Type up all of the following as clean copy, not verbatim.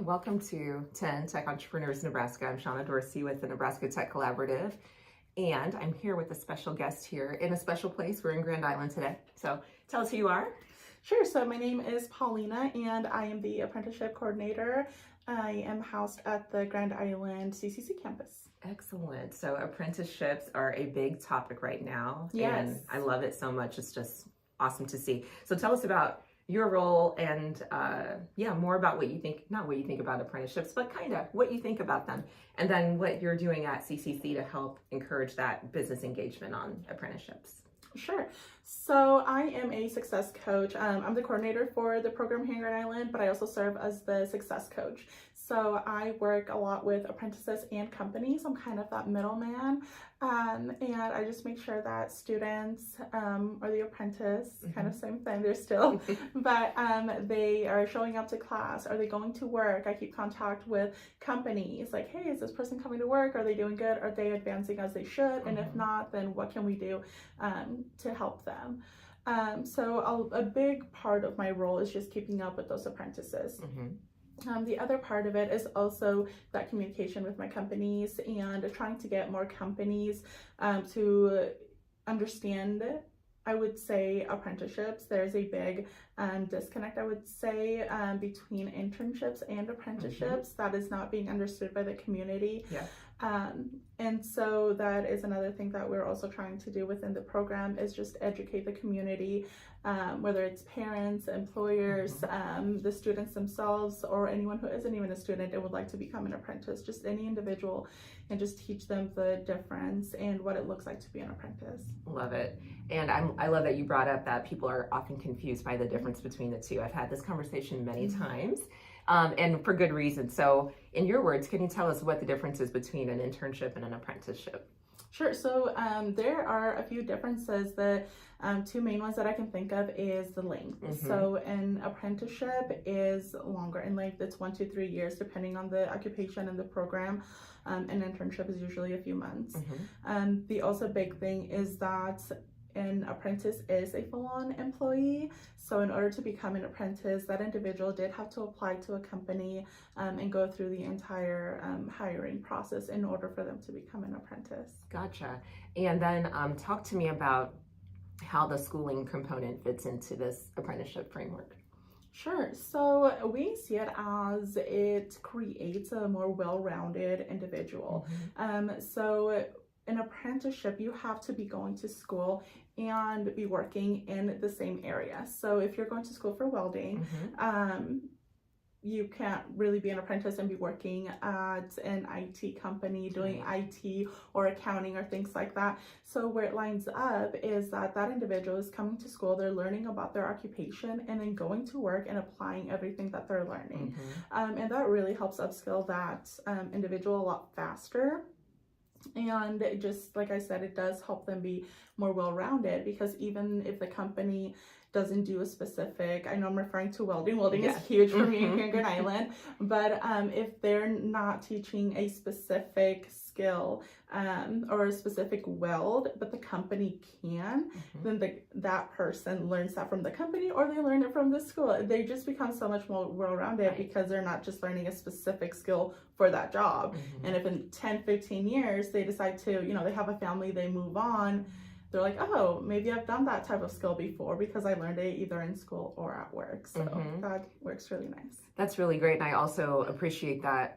Welcome to 10 Tech Entrepreneurs Nebraska. I'm Shauna Dorsey with the Nebraska Tech Collaborative, and I'm here with a special guest here in a special place. We're in Grand Island today. So tell us who you are. Sure. So my name is Paulina, and I am the apprenticeship coordinator. I am housed at the Grand Island CCC campus. Excellent. So apprenticeships are a big topic right now. Yes. And I love it so much. It's just awesome to see. So tell us about your role and more about what you think, not what you think about apprenticeships, but kind of what you think about them. And then what you're doing at CCC to help encourage that business engagement on apprenticeships. Sure. So I am a success coach. I'm the coordinator for the program here in Grand Island, but I also serve as the success coach. So I work a lot with apprentices and companies. I'm kind of that middleman. And I just make sure that students or the apprentice, kind of same thing, they're still, but they are showing up to class. Are they going to work? I keep contact with companies like, hey, is this person coming to work? Are they doing good? Are they advancing as they should? And if not, then what can we do to help them? So a big part of my role is just keeping up with those apprentices. The other part of it is also that communication with my companies and trying to get more companies to understand, I would say, apprenticeships. There's a big disconnect, I would say, between internships and apprenticeships that is not being understood by the community. Yeah. And so that is another thing that we're also trying to do within the program is just educate the community, whether it's parents, employers, the students themselves, or anyone who isn't even a student and would like to become an apprentice, just any individual, and just teach them the difference and what it looks like to be an apprentice. Love it. And I love that you brought up that people are often confused by the difference between the two. I've had this conversation many times. And for good reason. So in your words, can you tell us what the difference is between an internship and an apprenticeship? Sure. So there are a few differences. The two main ones that I can think of is the length. So an apprenticeship is longer in length. It's 1 to 3 years, depending on the occupation and the program. An internship is usually a few months. The also big thing is that an apprentice is a full-on employee. So in order to become an apprentice, that individual did have to apply to a company and go through the entire hiring process in order for them to become an apprentice. Gotcha. And then talk to me about how the schooling component fits into this apprenticeship framework. Sure. So we see it as it creates a more well-rounded individual. So an apprenticeship, you have to be going to school and be working in the same area. So if you're going to school for welding, you can't really be an apprentice and be working at an IT company doing IT or accounting or things like that. So where it lines up is that that individual is coming to school, they're learning about their occupation and then going to work and applying everything that they're learning. And that really helps upskill that individual a lot faster. And just like I said, it does help them be more well-rounded, because even if the company doesn't do a specific, I know I'm referring to welding. Welding is huge for me here in Grand Island, but if they're not teaching a specific skill or a specific weld, but the company can, then that person learns that from the company or they learn it from the school. They just become so much more well-rounded because they're not just learning a specific skill for that job. And if in 10, 15 years they decide to, they have a family, they move on, they're like, oh, maybe I've done that type of skill before because I learned it either in school or at work. So that works really nice. That's really great. And I also appreciate that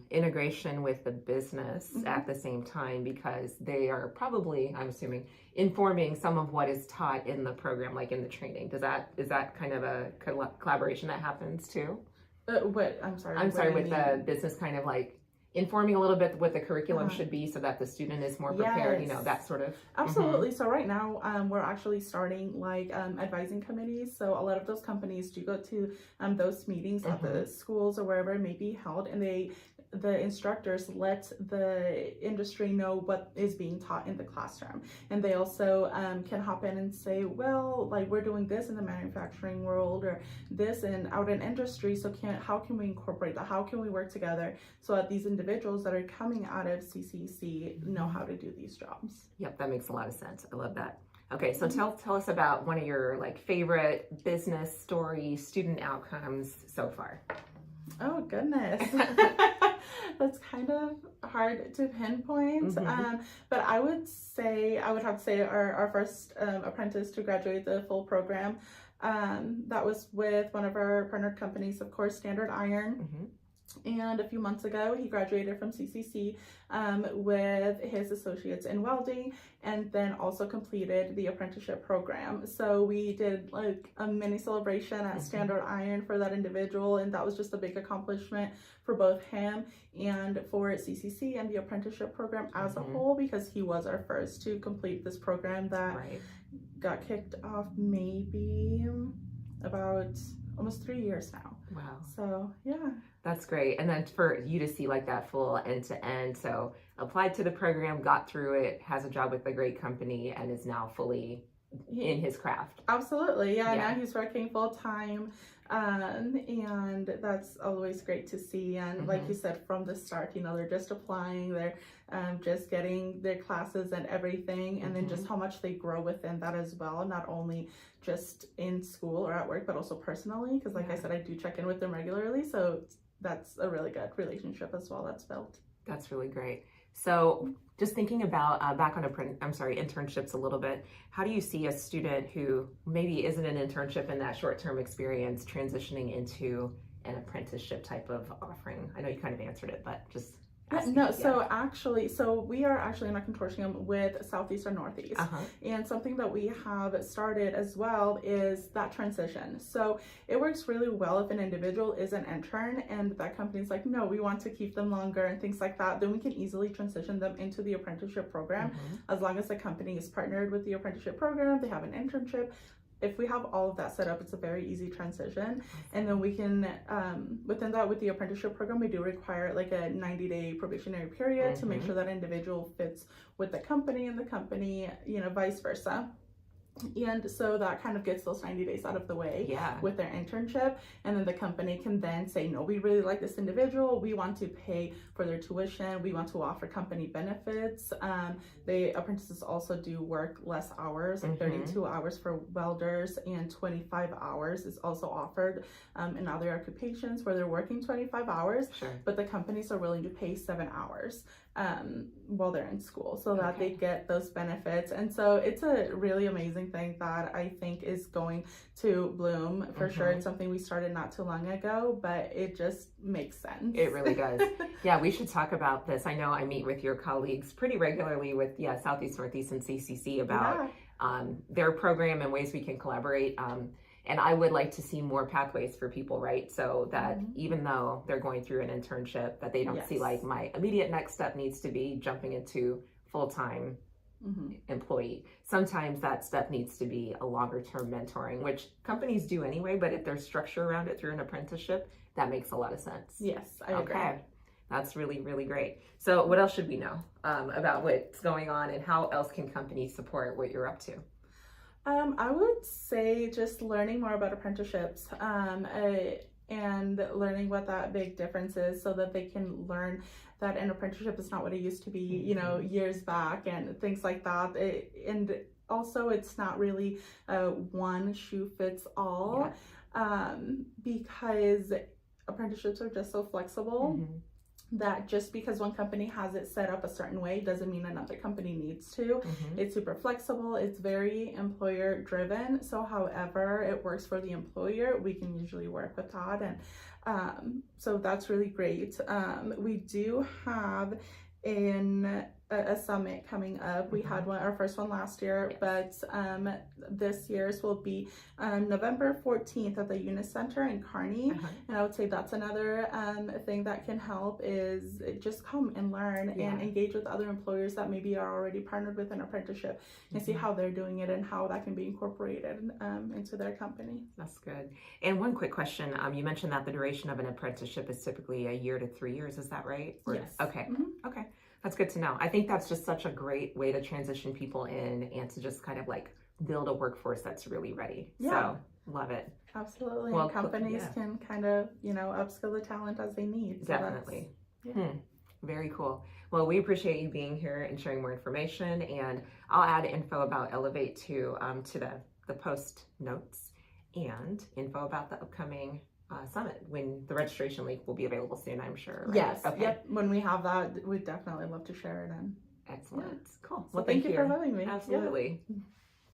integration with the business at the same time, because they are probably, I'm assuming, informing some of what is taught in the program, like in the training. Is that kind of a collaboration that happens too? I'm sorry, with the business kind of like informing a little bit what the curriculum should be so that the student is more prepared, that sort of. Absolutely. So right now we're actually starting like advising committees. So a lot of those companies do go to those meetings at the schools or wherever it may be held, and the instructors let the industry know what is being taught in the classroom. And they also can hop in and say, well, like we're doing this in the manufacturing world or this and out in industry. So how can we incorporate that? How can we work together so that these individuals that are coming out of CCC know how to do these jobs? Yep, that makes a lot of sense. I love that. Okay, so tell us about one of your favorite business story student outcomes so far. Oh, goodness. That's kind of hard to pinpoint. But I would have to say our first apprentice to graduate the full program, that was with one of our partnered companies, of course, Standard Iron. And a few months ago, he graduated from CCC with his associates in welding, and then also completed the apprenticeship program. So we did like a mini celebration at Standard Iron for that individual, and that was just a big accomplishment for both him and for CCC and the apprenticeship program as a whole, because he was our first to complete this program that got kicked off maybe about almost 3 years now. Wow. So yeah. That's great. And then for you to see like that full end to end. So applied to the program, got through it, has a job with a great company, and is now fully in his craft. Absolutely. Yeah. Now he's working full time. And that's always great to see. And like you said, from the start, they're just applying, they're just getting their classes and everything, and then just how much they grow within that as well, not only just in school or at work, but also personally, because like I said, I do check in with them regularly, so that's a really good relationship as well that's built. That's really great. So just thinking about back on internships a little bit, how do you see a student who maybe isn't an internship in that short-term experience transitioning into an apprenticeship type of offering? I know you kind of answered it, but just So we are actually in a consortium with Southeast and Northeast. And something that we have started as well is that transition. So it works really well if an individual is an intern and that company's like, no, we want to keep them longer and things like that. Then we can easily transition them into the apprenticeship program. As long as the company is partnered with the apprenticeship program, they have an internship. If we have all of that set up, it's a very easy transition. And then we can, within that, with the apprenticeship program, we do require like a 90-day probationary period to make sure that individual fits with the company and the company, vice versa. And so that kind of gets those 90 days out of the way with their internship. And then the company can then say, no, we really like this individual. We want to pay for their tuition. We want to offer company benefits. The apprentices also do work less hours, like 32 hours for welders, and 25 hours is also offered in other occupations where they're working 25 hours, but the companies are willing to pay 7 hours while they're in school, so that they get those benefits. And so it's a really amazing thing that I think is going to bloom for sure. It's something we started not too long ago, but it just makes sense. It really does. Yeah, we should talk about this. I know I meet with your colleagues pretty regularly with Southeast, Northeast, and CCC about their program and ways we can collaborate. And I would like to see more pathways for people, right? So that even though they're going through an internship, that they don't see like my immediate next step needs to be jumping into full-time employee. Sometimes that step needs to be a longer-term mentoring, which companies do anyway, but if there's structure around it through an apprenticeship, that makes a lot of sense. Yes, I agree. Okay, that's really, really great. So what else should we know about what's going on, and how else can companies support what you're up to? I would say just learning more about apprenticeships and learning what that big difference is, so that they can learn that an apprenticeship is not what it used to be, years back, and things like that. And also, it's not really one shoe fits all, because apprenticeships are just so flexible. That just because one company has it set up a certain way doesn't mean another company needs to. It's super flexible. It's very employer driven. So however it works for the employer, we can usually work with that. And so that's really great. We do have a summit coming up. We had our first one last year, but this year's will be November 14th at the Unis Center in Kearney. And I would say that's another thing that can help, is just come and learn and engage with other employers that maybe are already partnered with an apprenticeship, and see how they're doing it and how that can be incorporated into their company. That's good. And one quick question, you mentioned that the duration of an apprenticeship is typically 1 year to 3 years, is that right? Yes. Okay. Okay. That's good to know. I think that's just such a great way to transition people in, and to just kind of like build a workforce that's really ready. So love it. Absolutely. Well, and companies can kind of, upskill the talent as they need. So definitely. Very cool. Well, we appreciate you being here and sharing more information, and I'll add info about Elevate to the post notes, and info about the upcoming summit when the registration link will be available soon, I'm sure. Right? Yes. Okay. Yep. When we have that, we'd definitely love to share it in. Excellent. Cool. So thank you for having me. Absolutely. Yeah.